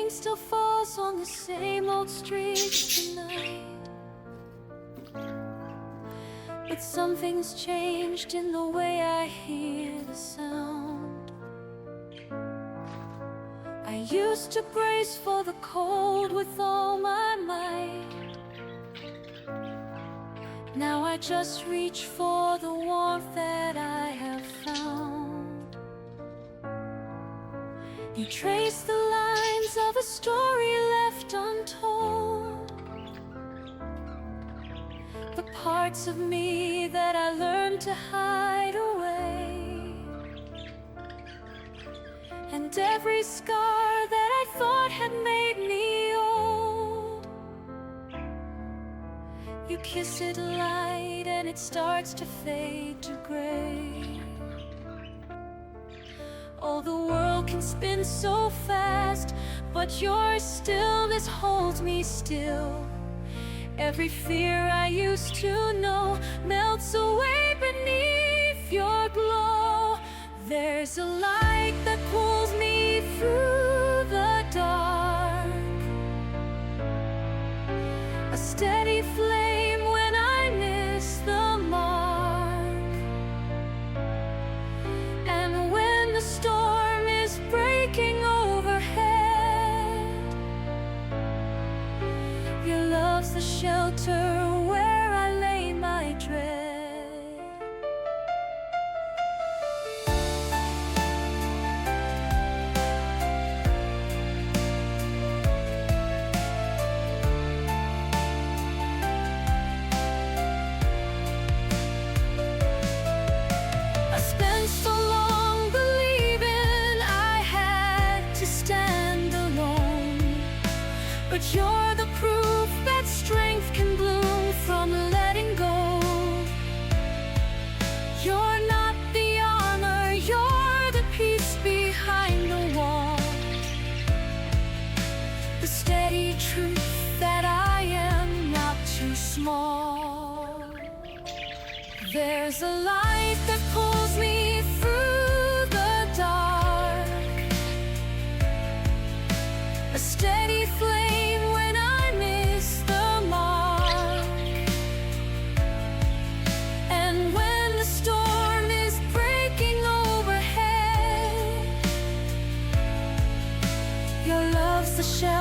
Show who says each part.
Speaker 1: rain still falls on the same old streets tonight, but something's changed in the way I hear the sound. I used to brace for the cold with all my might. Now I just reach for the warmth that I have found. You trace the lines of a story left untold, the parts of me that I learned to hide away, and every scar that I thought had made me old. You kiss it light and it starts to fade to gray. Oh, the world can spin so fast, but your stillness holds me still. Every fear I used to know melts away beneath your glow. There's a light that pulls me through the dark, a steady flame when I miss the mark. And when the storm is breaking overhead, your love's the shelter where I lay my dread. I spent so long believing I had to stand alone, but you're the proof that strength can bloom from letting go. You're not the armor, you're the peace behind the wall, the steady truth that I am not too small. There's a light that pulls me through the dark, a steady flame when I miss the mark. And when the storm is breaking overhead, your love's the shelter